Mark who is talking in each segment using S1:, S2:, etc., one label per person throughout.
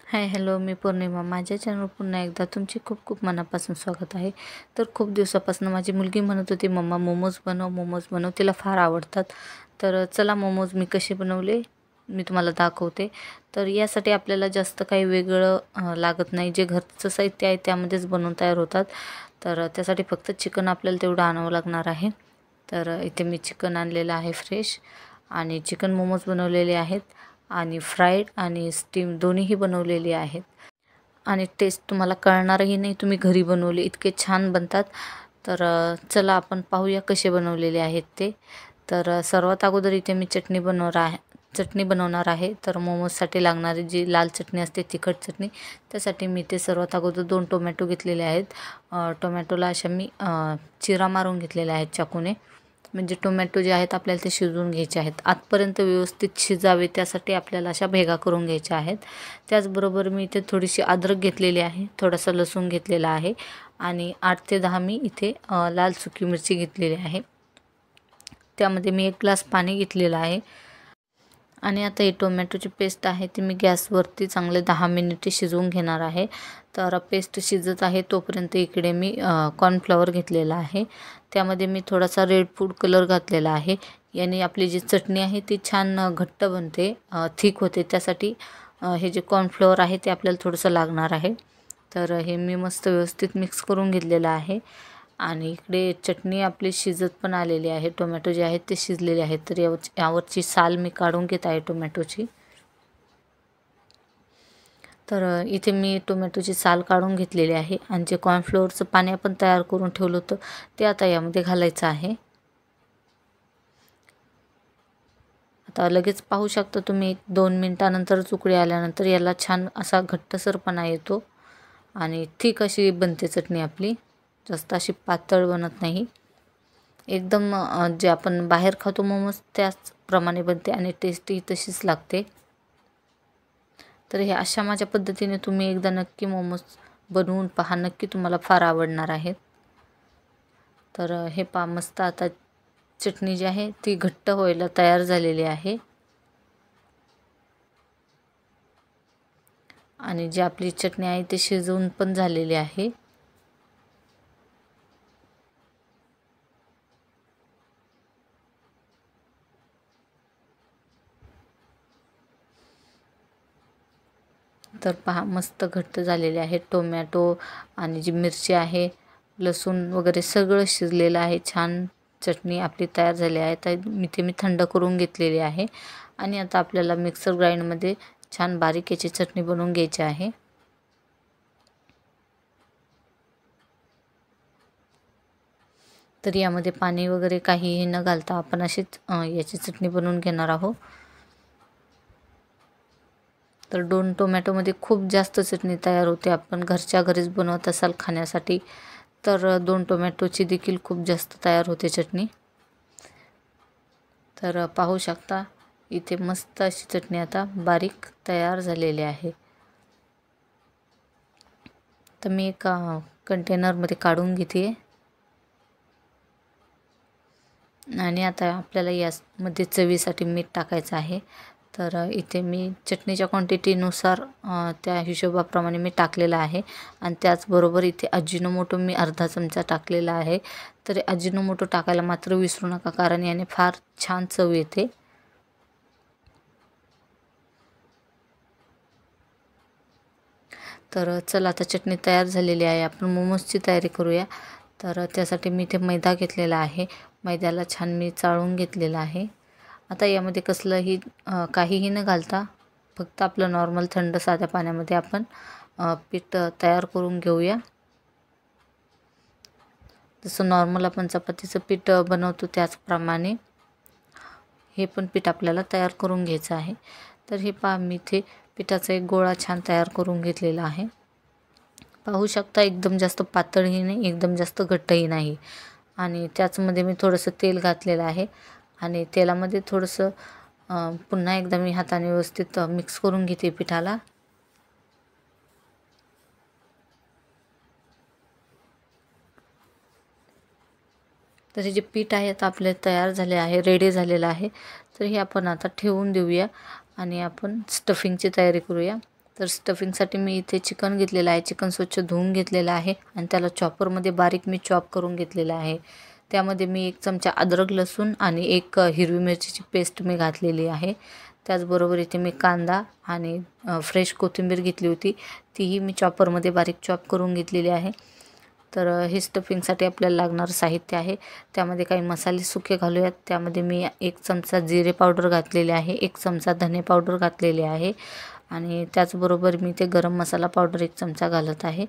S1: Hi hello, मी पौर्णिमा. माझ्या चॅनलवर पुन्हा एकदा तुमचे खूप खूप मनापासून स्वागत आहे. तर खूप दिवसापासून माझी मुलगी म्हणत होती, मम्मा मोमोज बनव, मोमोज बनव. तिला फार आवडतात. तर चला मोमोज मी कसे बनवले मी तुम्हाला दाखवते. तर यासाठी आपल्याला जास्त काही वेगळं लागत नाही. जे घरचं साहित्य आहे त्यामध्येच बनवून तयार होतात. तर त्यासाठी फक्त चिकन आपल्याला तेवढं आणावं लागणार आहे. तर इथे मी चिकन आणलेलं आहे फ्रेश, आणि चिकन मोमोज बनवलेले आहेत, आणि फ्राईड आणि स्टीम दोन्हीही बनवलेली आहेत. आणि टेस्ट तुम्हाला कळणारही नाही, तुम्ही घरी बनवले इतके छान बनतात. तर चला आपण पाहूया कसे बनवलेले आहेत ते. तर सर्वात अगोदर इथे मी चटणी बनवणार आहे. तर मोमोजसाठी लागणारी जी लाल चटणी असते, तिखट चटणी, त्यासाठी मी ते सर्वात अगोदर 2 टोमॅटो घेतलेले आहेत. टोमॅटोला अशा मी चिरा मारून घेतलेल्या आहेत चाकूने. म्हणजे टोमॅटो जे आहेत आपल्याला ते शिजवून घ्यायचे आहेत. आतपर्यंत व्यवस्थित शिजावे त्यासाठी आपल्याला अशा भेगा करून घ्यायच्या आहेत. त्याचबरोबर मी इथे थोडीशी अद्रक घेतलेली आहे, थोडासा लसूण घेतलेला आहे, आणि 8 ते 10 मी इथे लाल सुकी मिरची घेतलेली आहे. त्यामध्ये मी 1 ग्लास पाणी घेतलेलं आहे. आणि आता ही टोमॅटोची पेस्ट आहे ती मी गॅसवरती चांगले 10 मिनिटे शिजवून घेणार आहे. तर पेस्ट शिजत आहे तोपर्यंत इकडे मी कॉर्नफ्लॉवर घेतलेला आहे. त्यामध्ये मी थोडासा रेड फूड कलर घातलेला आहे. याने आपली जी चटणी आहे ती छान घट्ट बनते, थिक होते. त्यासाठी हे जे कॉर्नफ्लॉवर आहे ते आपल्याला थोडंसं लागणार आहे. तर हे मी मस्त व्यवस्थित मिक्स करून घेतलेलं आहे. आणि इकडे चटणी आपली शिजत पण आलेली आहे. टोमॅटो जे आहेत ते शिजलेले आहेत. तर यावरची साल मी काढून घेत आहे टोमॅटोची. तर इथे मी टोमॅटोची साल काढून घेतलेली आहे, आणि जे कॉर्नफ्लोअरचं पाणी आपण तयार करून ठेवलं होतं ते आता यामध्ये घालायचं आहे. आता लगेच पाहू शकता तुम्ही, 2 मिनिटानंतरच उकळी आल्यानंतर याला छान असा घट्टसरपणा येतो, आणि ठीक अशी बनते चटणी आपली. जास्त अशी पातळ बनत नाही. एकदम जे आपण बाहेर खातो मोमोज त्याचप्रमाणे बनते, आणि टेस्टही तशीच लागते. तर हे अशा माझ्या पद्धतीने तुम्ही एकदा नक्की मोमोज बनवून पहा. नक्की तुम्हाला फार आवडणार आहेत. तर हे पहा, मस्त आता चटणी जी आहे ती घट्ट व्हायला तयार झालेली आहे. आणि जी आपली चटणी आहे ती शिजवून पण झालेली आहे. तर पहा, मस्त घट्ट झालेले आहे. टोमॅटो आणि जी मिरची आहे, लसूण वगैरे सगळं शिजलेलं आहे. छान चटणी आपली तयार झाली आहे. तर मी थंड करून घेतलेली आहे. आणि आता आपल्याला मिक्सर ग्राइंडमध्ये छान बारीक याची चटणी बनवून घ्यायची आहे. तर यामध्ये पाणी वगैरे काहीही न घालता आपण अशीच याची चटणी बनवून घेणार आहोत. तर 2 टोमॅटोमध्ये खूप जास्त चटणी तयार होते. आपण घरच्या घरीच बनवत असाल खाण्यासाठी तर 2 टोमॅटोची देखील खूप जास्त तयार होते चटणी. तर पाहू शकता इथे मस्त अशी चटणी आता बारीक तयार झालेली आहे. तर मी एका कंटेनरमध्ये काढून घेते. आणि आता आपल्याला यामध्ये चवीसाठी मीठ टाकायचं आहे. तर इथे मी चटणीच्या क्वांटिटीनुसार त्या हिशोबाप्रमाणे मी टाकलेलं आहे. आणि त्याचबरोबर इथे अजिनोमोटो मी अर्धा चमचा टाकलेला आहे. तर अजिनोमोटो टाकायला मात्र विसरू नका, कारण याने फार छान चव येते. तर चला, आता चटणी तयार झालेली आहे. आपण मोमोजची तयारी करूया. तर त्यासाठी मी इथे मैदा घेतलेला आहे. मैद्याला छान मी चाळून घेतलेलं आहे. आता यामध्ये कसलंही काहीही न घालता फक्त आपलं नॉर्मल थंड साध्या पाण्यामध्ये आपण पीठ तयार करून घेऊया. जसं नॉर्मल आपण चपातीचं पीठ बनवतो त्याचप्रमाणे हे पण पीठ आपल्याला तयार करून घ्यायचं आहे. तर हे पहा, मी इथे पिठाचा एक गोळा छान तयार करून घेतलेला आहे. पाहू शकता, एकदम जास्त पातळही नाही, एकदम जास्त घट्टही नाही. आणि त्याचमध्ये मी थोडंसं तेल घातलेलं आहे. आणि तेलामध्ये थोडंसं पुन्हा एकदा मी हाताने व्यवस्थित मिक्स करून घेते पिठाला. तर हे जे पीठ आहे आता आपले तयार झाले आहे, रेडी झालेलं आहे. तर हे आपण आता ठेवून देऊया, आणि आपण स्टफिंगची तयारी करूया. तर स्टफिंगसाठी मी इथे चिकन घेतलेलं आहे. चिकन स्वच्छ धुवून घेतलेलं आहे आणि त्याला चॉपरमध्ये बारीक मी चॉप करून घेतलेलं आहे. त्यामध्ये मी 1 चमचा अद्रक लसूण आणि 1 हिरवी मिरचीची पेस्ट मी घातलेली आहे. त्याचबरोबर इथे मी कांदा आणि फ्रेश कोथिंबीर घेतली होती, तीही मी चॉपरमध्ये बारीक चॉप करून घेतलेली आहे. तर हे स्टफिंगसाठी आपल्याला लागणारं साहित्य आहे. त्यामध्ये काही मसाले सुके घालूयात. त्यामध्ये मी 1 चमचा जिरे पावडर घातलेले आहे, 1 चमचा धने पावडर घातलेले आहे आणि त्याचबरोबर मी ते गरम मसाला पावडर 1 चमचा घालत आहे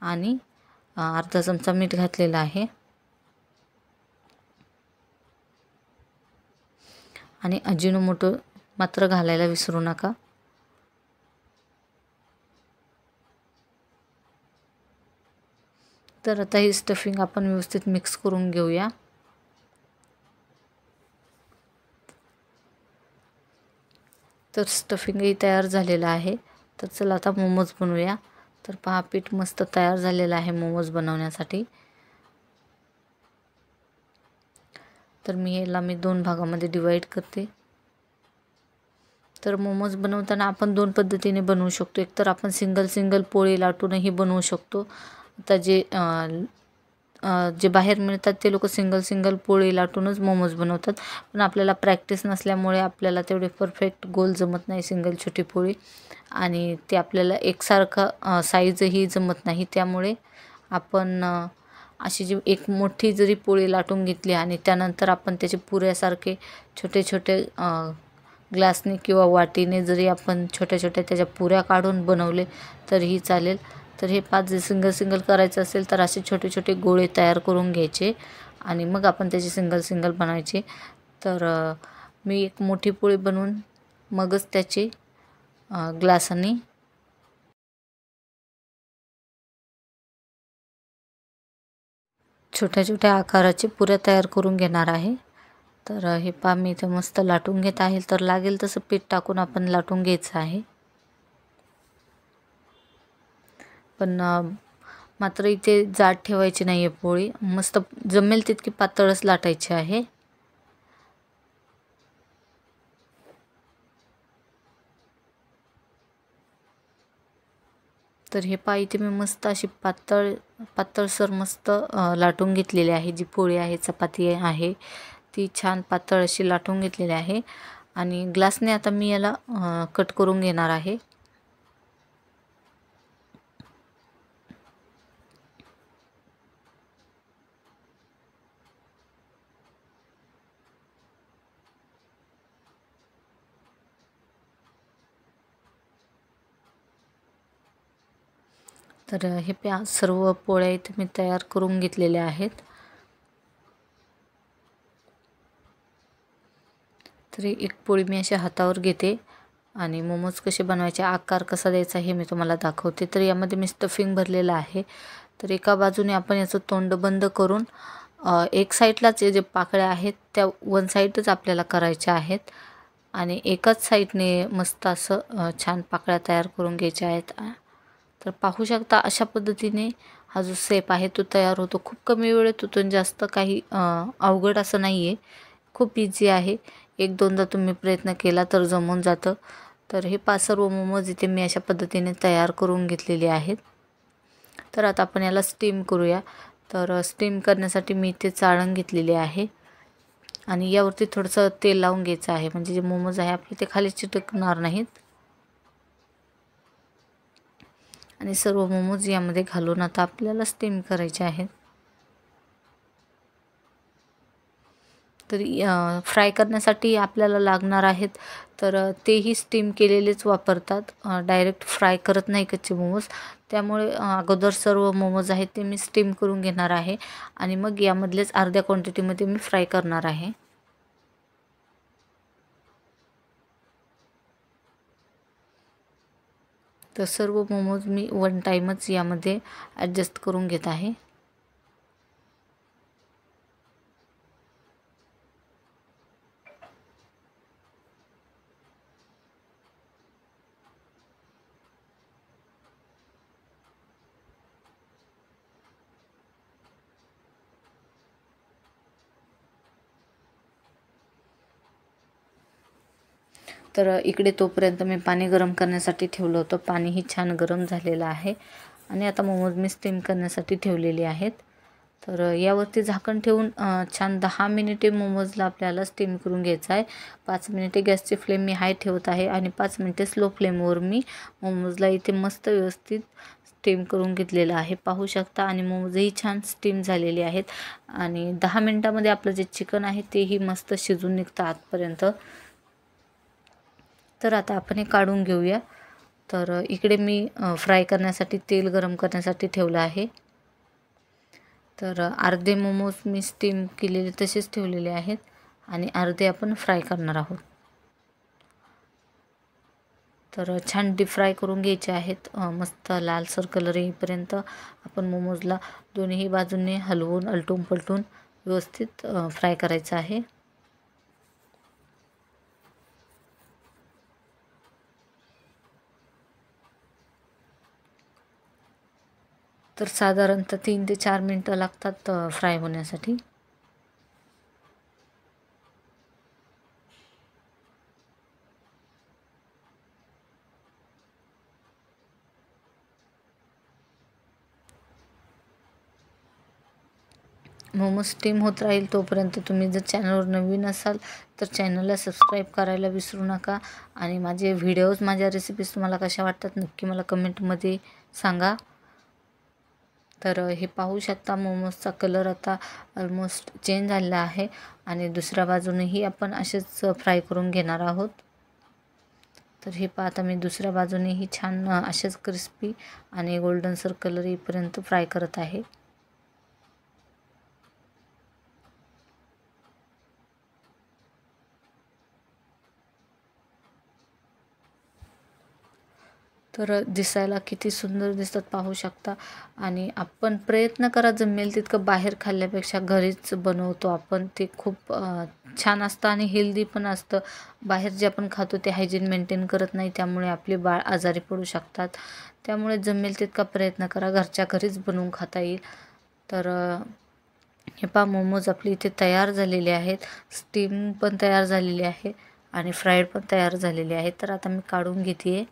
S1: आणि अर्धा चमचा मीठ घातलेलं आहे आणि अजिनोमोटो मात्र घालायला विसरू नका. तर आता ही स्टफिंग आपण व्यवस्थित मिक्स करून घेऊया. तर स्टफिंगही तयार झालेलं आहे. तर चला आता मोमोज बनवूया. तर पहा, पीठ मस्त तयार झालेलं आहे मोमोज बनवण्यासाठी. तर याला मी 2 भागामध्ये डिवाइड करते. तर मोमोज बनवताना आपण 2 पद्धतीने बनवू शकतो. एक तर आपण सिंगल पोळी लाटूनही बनवू शकतो. आता जे बाहेर मिळतात ते लोक सिंगल पोळी लाटूनच मोमोज बनवतात, पण आपल्याला प्रॅक्टिस नसल्यामुळे आपल्याला तेवढे परफेक्ट गोल जमत नाही सिंगल छोटी पोळी आणि ते आपल्याला एकसारखं साईजही जमत नाही. त्यामुळे आपण अशी जी एक मोठी जरी पोळी लाटून घेतली आणि त्यानंतर आपण त्याचे पुऱ्यासारखे छोटे छोटे ग्लासने किंवा वाटीने जरी आपण छोट्या त्याच्या पुऱ्या काढून बनवले तरीही चालेल. तर हे 5 जे सिंगल करायचं असेल तर असे छोटे गोळे तयार करून घ्यायचे आणि मग आपण त्याचे सिंगल बनवायचे. तर मी एक मोठी पोळी बनवून मगच त्याचे ग्लासाने छोट्या आकाराचे पुऱ्या तयार करून घेणार आहे. तर हे पहा, मी इथे मस्त लाटून घेत आहे. तर लागेल तसं पीठ टाकून आपण लाटून घ्यायचं आहे. पण मात्र इथे जाड ठेवायची नाही आहे पोळी, मस्त जमेल तितकी पातळच लाटायची आहे. तर हे पहा, इथे मी मस्त अशी पातळसर मस्त लाटून घेतलेली आहे. जी पोळी आहे, चपाती आहे, ती छान पातळ अशी लाटून घेतलेली आहे आणि ग्लासने आता मी याला कट करून घेणार आहे. तर हे सर्व पोळ्या इथे मी तयार करून घेतलेल्या आहेत. तर एक पोळी मी अशा हातावर घेते आणि मोमोज कसे बनवायचे, आकार कसा द्यायचा हे मी तुम्हाला दाखवते. तर यामध्ये मी स्टफिंग भरलेलं आहे. तर एका बाजूने आपण याचं तोंड बंद करून एक साईडलाच जे पाकळ्या आहेत त्या वन साईडच आपल्याला करायच्या आहेत आणि एकाच साईडने मस्त असं छान पाकळ्या तयार करून घ्यायच्या आहेत. तर पाहू शकता, अशा पद्धतीने हा जो शेप आहे तो तयार होतो. खूप कमी वेळेत होतो आणि जास्त काही अवघड असं नाही आहे, खूप इझी आहे. 1-2दा तुम्ही प्रयत्न केला तर जमून जातं. तर हे 5 सर्व मोमोज इथे मी अशा पद्धतीने तयार करून घेतलेले आहेत. तर आता आपण याला स्टीम करूया. तर स्टीम करण्यासाठी मी इथे चाळण घेतलेली आहे आणि यावरती थोडंसं तेल लावून घ्यायचं आहे, म्हणजे जे मोमोज आहे आपले ते खाली चिटकणार नाहीत. आणि सर्व मोमोज यामध्ये घालून आता आपल्याला स्टीम करायचे आहेत. तर फ्राय करण्यासाठी आपल्याला लागणार आहेत, तर तेही स्टीम केलेलेच वापरतात, डायरेक्ट फ्राय करत नाही कच्चे मोमोज. त्यामुळे अगोदर सर्व मोमोज आहेत ते मी स्टीम करून घेणार आहे आणि मग यामधलेच अर्ध्या क्वांटिटीमध्ये मी फ्राय करणार आहे. तर सर्व मोमोज मी वन टाईमच यामध्ये ॲडजस्ट करून घेत आहे. तर इकडे तोपर्यंत मी पाणी गरम करण्यासाठी ठेवलं होतं. पाणीही छान गरम झालेलं आहे आणि आता मोमोज मी स्टीम करण्यासाठी ठेवलेले आहेत. तर यावरती झाकण ठेवून छान 10 मिनिटे मोमोजला आपल्याला स्टीम करून घ्यायचं आहे. 5 मिनिटे गॅसची फ्लेम मी हाय ठेवत आहे आणि 5 मिनिटे स्लो फ्लेमवर मी मोमोजला इथे मस्त व्यवस्थित स्टीम करून घेतलेलं आहे, पाहू शकता. आणि मोमोजही छान स्टीम झालेले आहेत आणि 10 मिनिटामध्ये आपलं जे चिकन आहे तेही मस्त शिजून निघतं आतपर्यंत. तर आता आपण हे काढून घेऊया. तर इकडे मी फ्राय करण्यासाठी तेल गरम करण्यासाठी ठेवलं आहे. तर अर्धे मोमोज मी स्टीम केलेले तसेच ठेवलेले आहेत आणि अर्धे आपण फ्राय करणार आहोत. तर छान डीप फ्राय करून घ्यायचे आहेत. मस्त लालसर कलर येईपर्यंत आपण मोमोजला दोन्ही बाजूने हलवून अलटून पलटून व्यवस्थित फ्राय करायचं आहे. तर साधारणतः 3 ते 4 मिनटं लागतात फ्राय होण्यासाठी. मोमोज स्टीम होत राहील तोपर्यंत तुम्ही जर चॅनलवर नवीन असाल तर चॅनलला सबस्क्राईब करायला विसरू नका. आणि माझे व्हिडिओज, माझ्या रेसिपीज तुम्हाला कशा वाटतात नक्की मला कमेंटमध्ये सांगा. तर हे पाहू शकता मोमोजचा कलर आता ऑलमोस्ट चेंज झालेला आहे आणि दुसऱ्या बाजूनेही आपण असेच फ्राय करून घेणार आहोत. तर हे पाहता मी दुसऱ्या बाजूनेही छान असेच क्रिस्पी आणि गोल्डनसर कलर येईपर्यंत फ्राय करत आहे. तर दिसायला किती सुंदर दिसतात पाहू शकता. आणि आपण प्रयत्न करा जमेल तितकं बाहेर खाल्ल्यापेक्षा घरीच बनवतो आपण, ते खूप छान असतं आणि हेल्दी पण असतं. बाहेर जे आपण खातो ते हायजीन मेंटेन करत नाही, त्यामुळे आपले बाळ आजारी पडू शकतात. त्यामुळे जमेल तितका प्रयत्न करा घरच्या घरीच बनवून खाता येईल. तर हे पहा मोमोज आपले इथे तयार झालेले आहेत. स्टीम पण तयार झालेली आहे आणि फ्राईड पण तयार झालेले आहे. तर आता मी काढून घेते आहे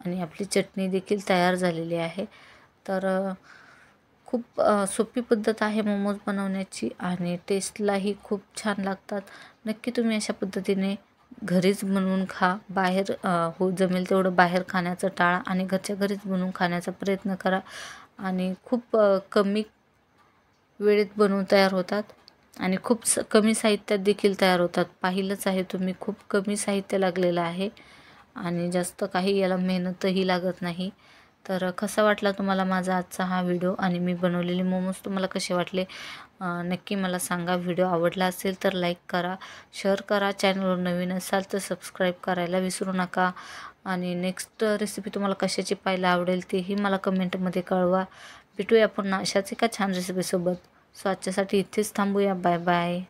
S1: आणि आपली चटणी देखील तयार झालेली आहे. तर खूप सोपी पद्धत आहे मोमोज बनवण्याची आणि टेस्टलाही खूप छान लागतात. नक्की तुम्ही अशा पद्धतीने घरीच बनवून खा. बाहेर हो जमेल तेवढं बाहेर खाण्याचं टाळा आणि घरच्या घरीच बनवून खाण्याचा प्रयत्न करा. आणि खूप कमी वेळेत बनवून तयार होतात आणि खूप कमी साहित्यात देखील तयार होतात. पाहिलंच आहे तुम्ही, खूप कमी साहित्य लागलेलं आहे आणि जास्त काही याला मेहनतही लागत नाही. तर कसा वाटला तुम्हाला माझा आजचा हा व्हिडिओ आणि मी बनवलेले मोमोज तुम्हाला कसे वाटले नक्की मला सांगा. व्हिडिओ आवडला असेल तर लाईक करा, शेअर करा. चॅनलवर नवीन असाल तर सबस्क्राईब करायला विसरू नका. आणि नेक्स्ट रेसिपी तुम्हाला कशाची पाहायला आवडेल तेही मला कमेंटमध्ये कळवा. भेटूया पुन्हा अशाच एका छान रेसिपीसोबत. सो आजच्यासाठी इथेच थांबूया. Bye bye.